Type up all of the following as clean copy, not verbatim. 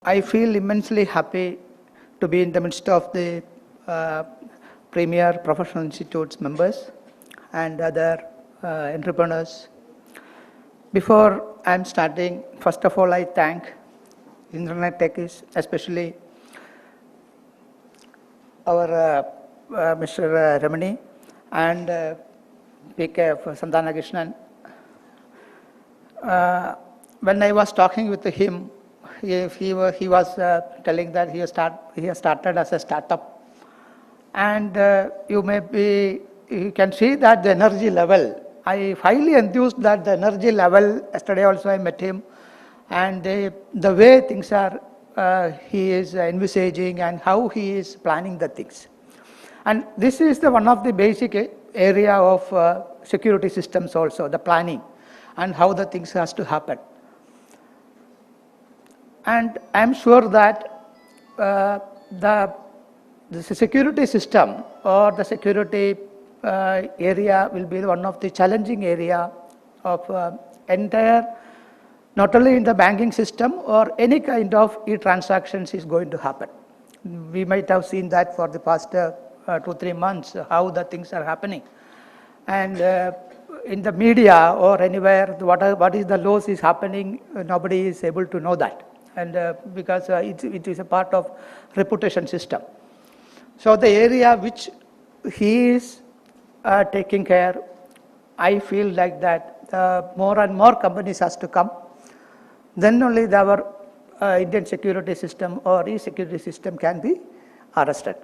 I feel immensely happy to be in the midst of the premier professional institutes members and other entrepreneurs. Before I'm starting, first of all, I thank Internettechies, especially our Mr. Ramani and PK Sandana Krishnan. When I was talking with him, he was telling that he has started as a startup, and you can see that the energy level. I highly enthused that the energy level. Yesterday also I met him, and the way things are, he is envisaging and how he is planning the things. And this is one of the basic area of security systems also, the planning and how the things has to happen. And I am sure that the security system or the security area will be one of the challenging area of entire, not only in the banking system or any kind of e-transactions is going to happen. We might have seen that for the past 2-3 months, how the things are happening. And in the media or anywhere, what is the laws is happening, nobody is able to know that. And because it is a part of reputation system. So the area which he is taking care, I feel like that more and more companies has to come. Then only our Indian security system or e-security system can be arrested.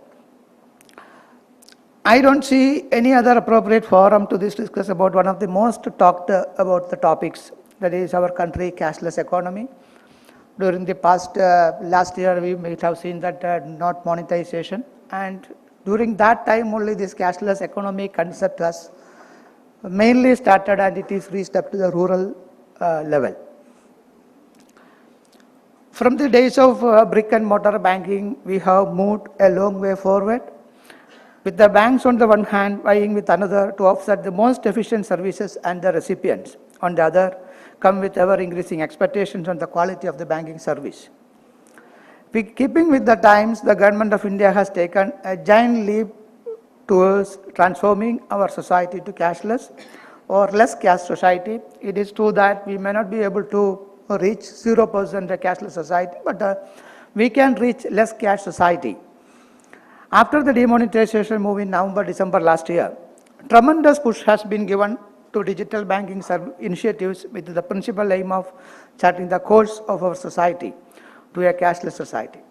I don't see any other appropriate forum to discuss about one of the most talked about the topics, that is our country cashless economy. During the past last year, we might have seen that not monetization, and during that time only this cashless economy concept has mainly started, and it is reached up to the rural level. From the days of brick and mortar banking, we have moved a long way forward, with the banks on the one hand vying with another to offset the most efficient services, and the recipients on the other come with ever-increasing expectations on the quality of the banking service. Keeping with the times, the government of India has taken a giant leap towards transforming our society to cashless or less cash society. It is true that we may not be able to reach 0% cashless society, but we can reach less cash society. After the demonetization move in November, December last year, tremendous push has been given to digital banking initiatives with the principal aim of charting the course of our society to a cashless society.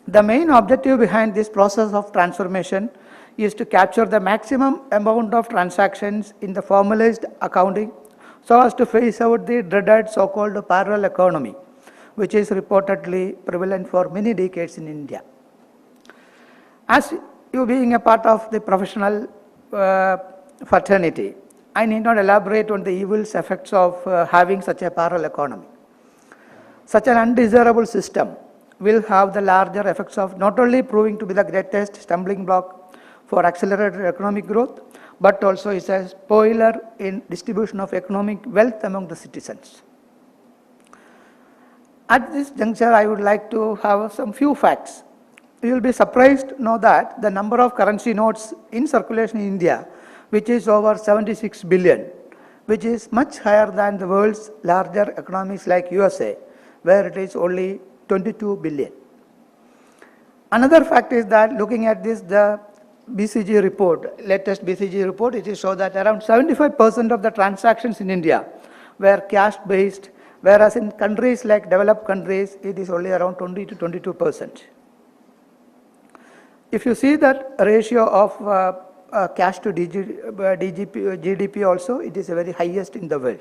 The main objective behind this process of transformation is to capture the maximum amount of transactions in the formalized accounting so as to phase out the dreaded so-called parallel economy, which is reportedly prevalent for many decades in India. As you being a part of the professional fraternity, I need not elaborate on the evils effects of having such a parallel economy. Such an undesirable system will have the larger effects of not only proving to be the greatest stumbling block for accelerated economic growth, but also is a spoiler in distribution of economic wealth among the citizens. At this juncture, I would like to have some few facts. You will be surprised to know that the number of currency notes in circulation in India, which is over 76 billion, which is much higher than the world's larger economies like USA, where it is only 22 billion. Another fact is that looking at this, the BCG report, latest BCG report, it is show that around 75% of the transactions in India were cash-based, whereas in countries like developed countries, it is only around 20 to 22%. If you see that ratio of cash to GDP also, it is the very highest in the world.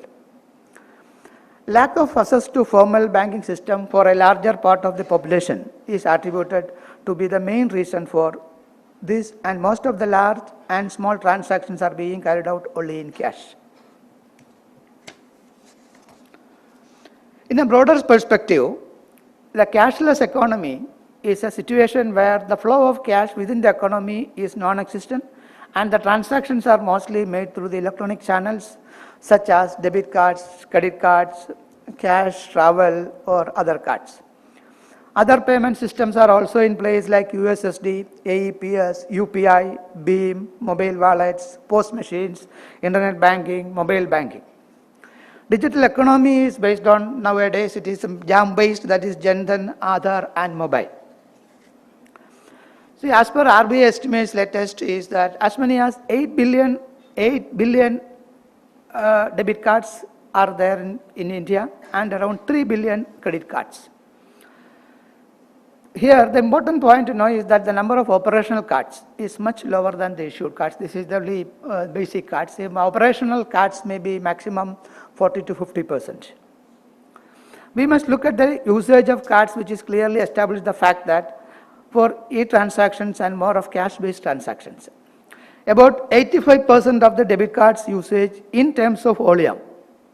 Lack of access to formal banking system for a larger part of the population is attributed to be the main reason for this, and most of the large and small transactions are being carried out only in cash. In a broader perspective, the cashless economy is a situation where the flow of cash within the economy is non-existent, and the transactions are mostly made through the electronic channels such as debit cards, credit cards, cash, travel, or other cards. Other payment systems are also in place like USSD, AEPS, UPI, BEAM, mobile wallets, POS machines, internet banking, mobile banking. Digital economy is based on, nowadays it is JAM based, that is Jan Dhan, Aadhaar and mobile. See, as per RBI estimates latest is that as many as 8 billion debit cards are there in India and around 3 billion credit cards. Here, the important point to know is that the number of operational cards is much lower than the issued cards. This is the only basic cards. The operational cards may be maximum 40 to 50%. We must look at the usage of cards, which is clearly established the fact that for e-transactions and more of cash-based transactions. About 85% of the debit cards usage in terms of volume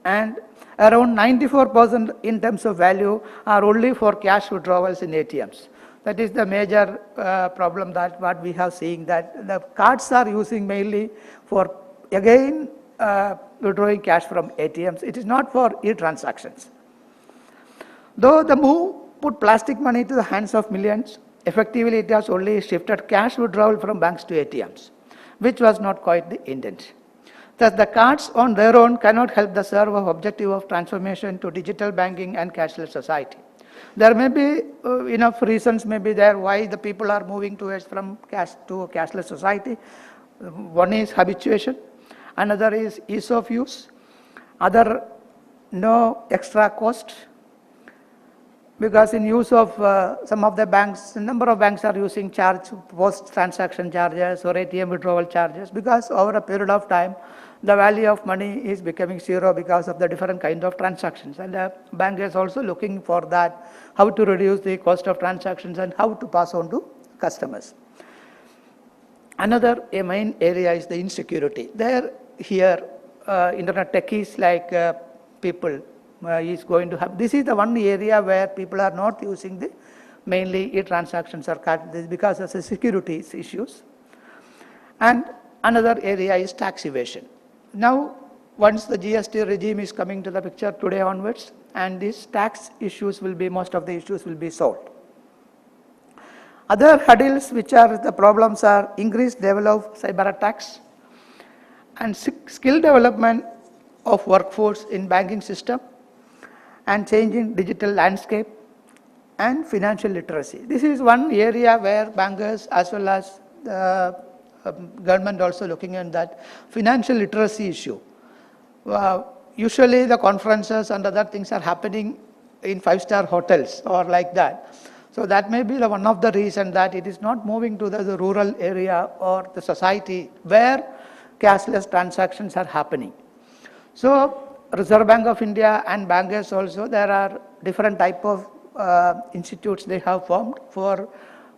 and around 94% in terms of value are only for cash withdrawals in ATMs. That is the major problem that what we have seen, that the cards are using mainly for again withdrawing cash from ATMs. It is not for e-transactions. Though the move put plastic money to the hands of millions, effectively it has only shifted cash withdrawal from banks to ATMs, which was not quite the intent. Thus, the cards on their own cannot help the serve of objective of transformation to digital banking and cashless society. There may be enough reasons may be there why the people are moving towards from cash to a cashless society. One is habituation, another is ease of use, other no extra cost. Because in use of some of the banks, a number of banks are using post-transaction charges or ATM withdrawal charges, because over a period of time, the value of money is becoming zero because of the different kind of transactions. And the bank is also looking for that, how to reduce the cost of transactions and how to pass on to customers. Another main area is the insecurity. Here, Internettechies like people is going to have. This is the one area where people are not using the mainly e-transactions or cards because of the security issues. And another area is tax evasion. Now, once the GST regime is coming to the picture today onwards, and these tax issues will be, most of the issues will be solved. Other hurdles which are the problems are increased level of cyber attacks and skill development of workforce in banking system, and changing digital landscape and financial literacy. This is one area where bankers as well as the government also looking at that financial literacy issue. Usually the conferences and other things are happening in 5-star hotels or like that. So that may be one of the reasons that it is not moving to the rural area or the society where cashless transactions are happening. So Reserve Bank of India and bankers also, there are different type of institutes they have formed for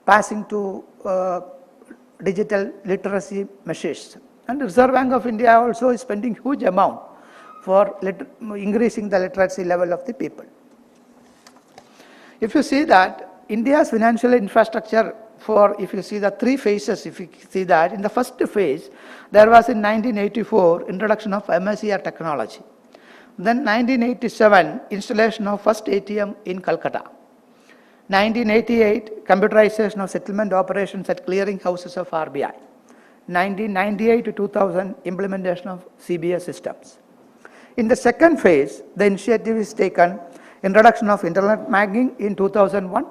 passing to digital literacy measures. And Reserve Bank of India also is spending huge amount for increasing the literacy level of the people. If you see that India's financial infrastructure if you see the 3 phases, if you see that in the first phase, there was in 1984 introduction of MSER technology. Then 1987, installation of first ATM in Calcutta. 1988, computerization of settlement operations at clearing houses of RBI. 1998 to 2000, implementation of CBS systems. In the second phase, the initiative is taken, introduction of internet banking in 2001,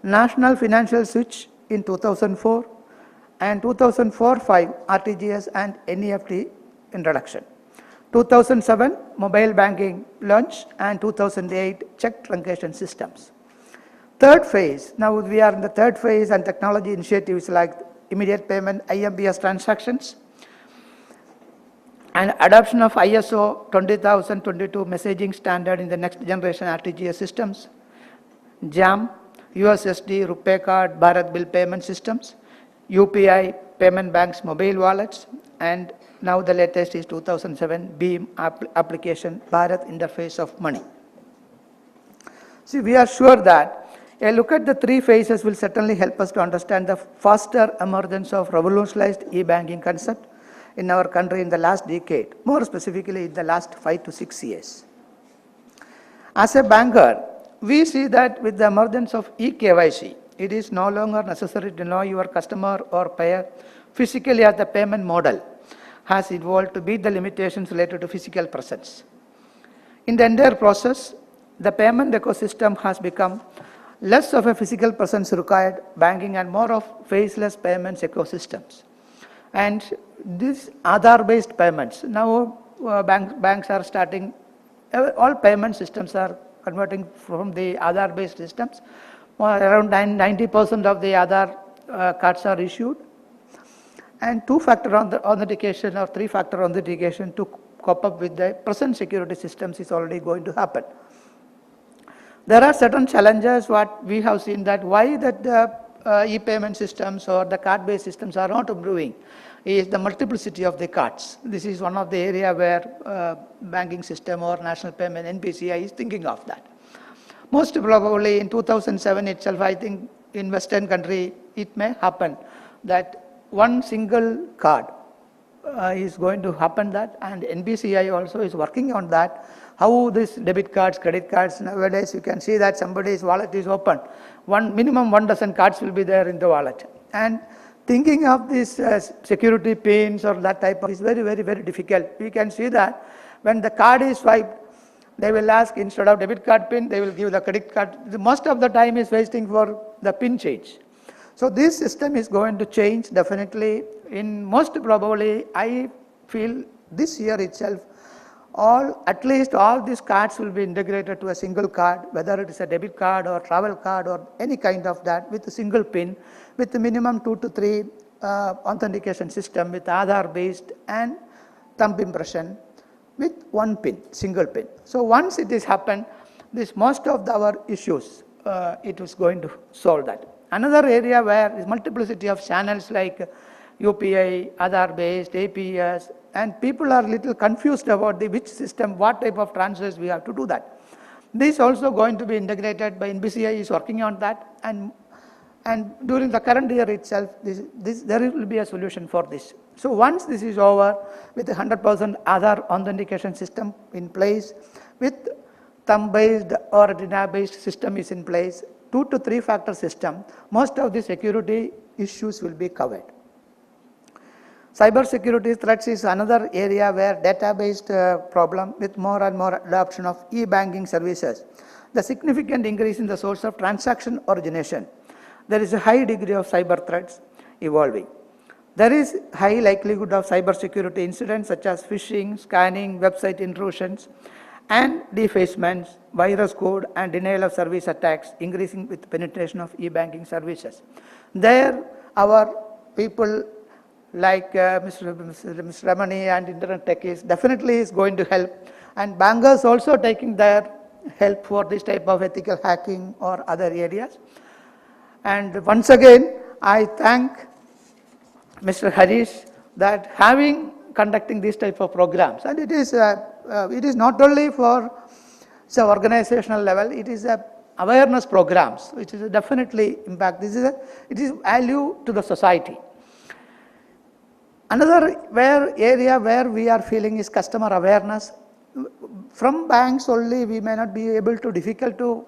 national financial switch in 2004, and 2004-5 RTGS and NEFT introduction. 2007, mobile banking launch, and 2008, check truncation systems. Third phase, now we are in the third phase, and technology initiatives like immediate payment, IMPS transactions, and adoption of ISO 20022 messaging standard in the next generation RTGS systems, JAM, USSD, RuPay card, Bharat bill payment systems, UPI, payment banks, mobile wallets, and now the latest is 2007 BEAM application, Bharat interface of money. See, we are sure that a look at the 3 phases will certainly help us to understand the faster emergence of revolutionized e-banking concept in our country in the last decade, more specifically in the last 5 to 6 years. As a banker, we see that with the emergence of eKYC, it is no longer necessary to know your customer or payer physically, as the payment model has evolved to beat the limitations related to physical presence. In the entire process, the payment ecosystem has become less of a physical presence required banking and more of faceless payments ecosystems. And these Aadhaar-based payments, now banks are starting, all payment systems are converting from the Aadhaar-based systems. Around 90% of the Aadhaar cards are issued, and two-factor authentication or three-factor authentication to cope up with the present security systems is already going to happen. There are certain challenges what we have seen, that why that the e-payment systems or the card-based systems are not improving is the multiplicity of the cards. This is one of the area where banking system or national payment NPCI is thinking of that. Most probably in 2007 itself, I think in Western country it may happen that one single card is going to happen that, and NPCI also is working on that. How this debit cards, credit cards, nowadays you can see that somebody's wallet is open. Minimum 1 dozen cards will be there in the wallet. And thinking of these security pins or that type of is very, very, very difficult. We can see that when the card is swiped, they will ask, instead of debit card pin, they will give the credit card. Most of the time is wasting for the pin change. So this system is going to change definitely. In most probably, I feel this year itself, at least all these cards will be integrated to a single card, whether it is a debit card or travel card or any kind of that, with a single pin, with the minimum 2 to 3 authentication system with Aadhaar based and thumb impression with one pin, single pin. So once it is happened, most of our issues, it is going to solve that. Another area where is multiplicity of channels like UPI, Aadhaar based, APS, and people are little confused about which system, what type of transfers we have to do that. This also going to be integrated by NPCI is working on that, and during the current year itself, there will be a solution for this. So once this is over, with 100% Aadhaar authentication system in place, with thumb-based or retina-based system is in place, 2 to 3 factor system, most of the security issues will be covered. Cyber security threats is another area where data-based problem with more and more adoption of e-banking services. The significant increase in the source of transaction origination. There is a high degree of cyber threats evolving. There is high likelihood of cyber security incidents such as phishing, scanning, website intrusions, and defacements, virus code, and denial of service attacks increasing with penetration of e-banking services. There, our people like Mr. Ramani and Internettechies definitely is going to help, and bankers also taking their help for this type of ethical hacking or other areas. And once again, I thank Mr. Harish that conducting this type of programs, and it is not only for organizational level, it is a awareness programs, which is definitely impact. It is value to the society. Another area where we are feeling is customer awareness. From banks only, we may not be able to difficult to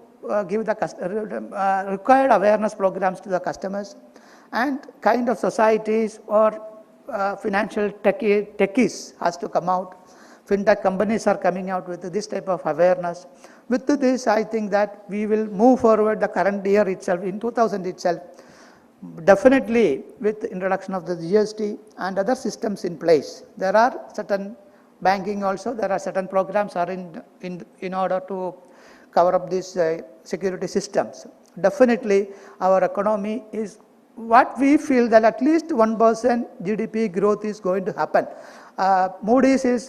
give the required awareness programs to the customers, and kind of societies or financial techies has to come out. Fintech companies are coming out with this type of awareness. With this, I think that we will move forward the current year itself, in 2000 itself, definitely with the introduction of the GST and other systems in place. There are certain banking also, there are certain programs are in order to cover up these security systems. Definitely our economy is what we feel that at least 1% GDP growth is going to happen. Moody's is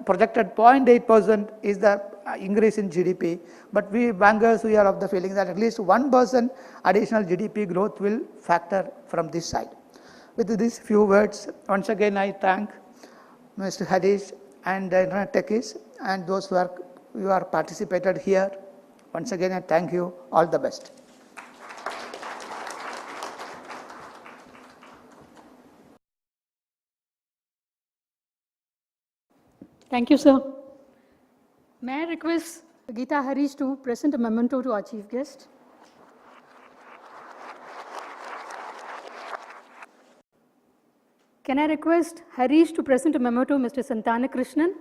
projected 0.8% is the increase in GDP, but we bankers, we are of the feeling that at least 1% additional GDP growth will factor from this side. With these few words, once again I thank Mr. Harish and Internettechies and those who are participated here. Once again I thank you. All the best. Thank you, sir. May I request Geeta Harish to present a memento to our chief guest. Can I request Harish to present a memento to Mr. Santana Krishnan?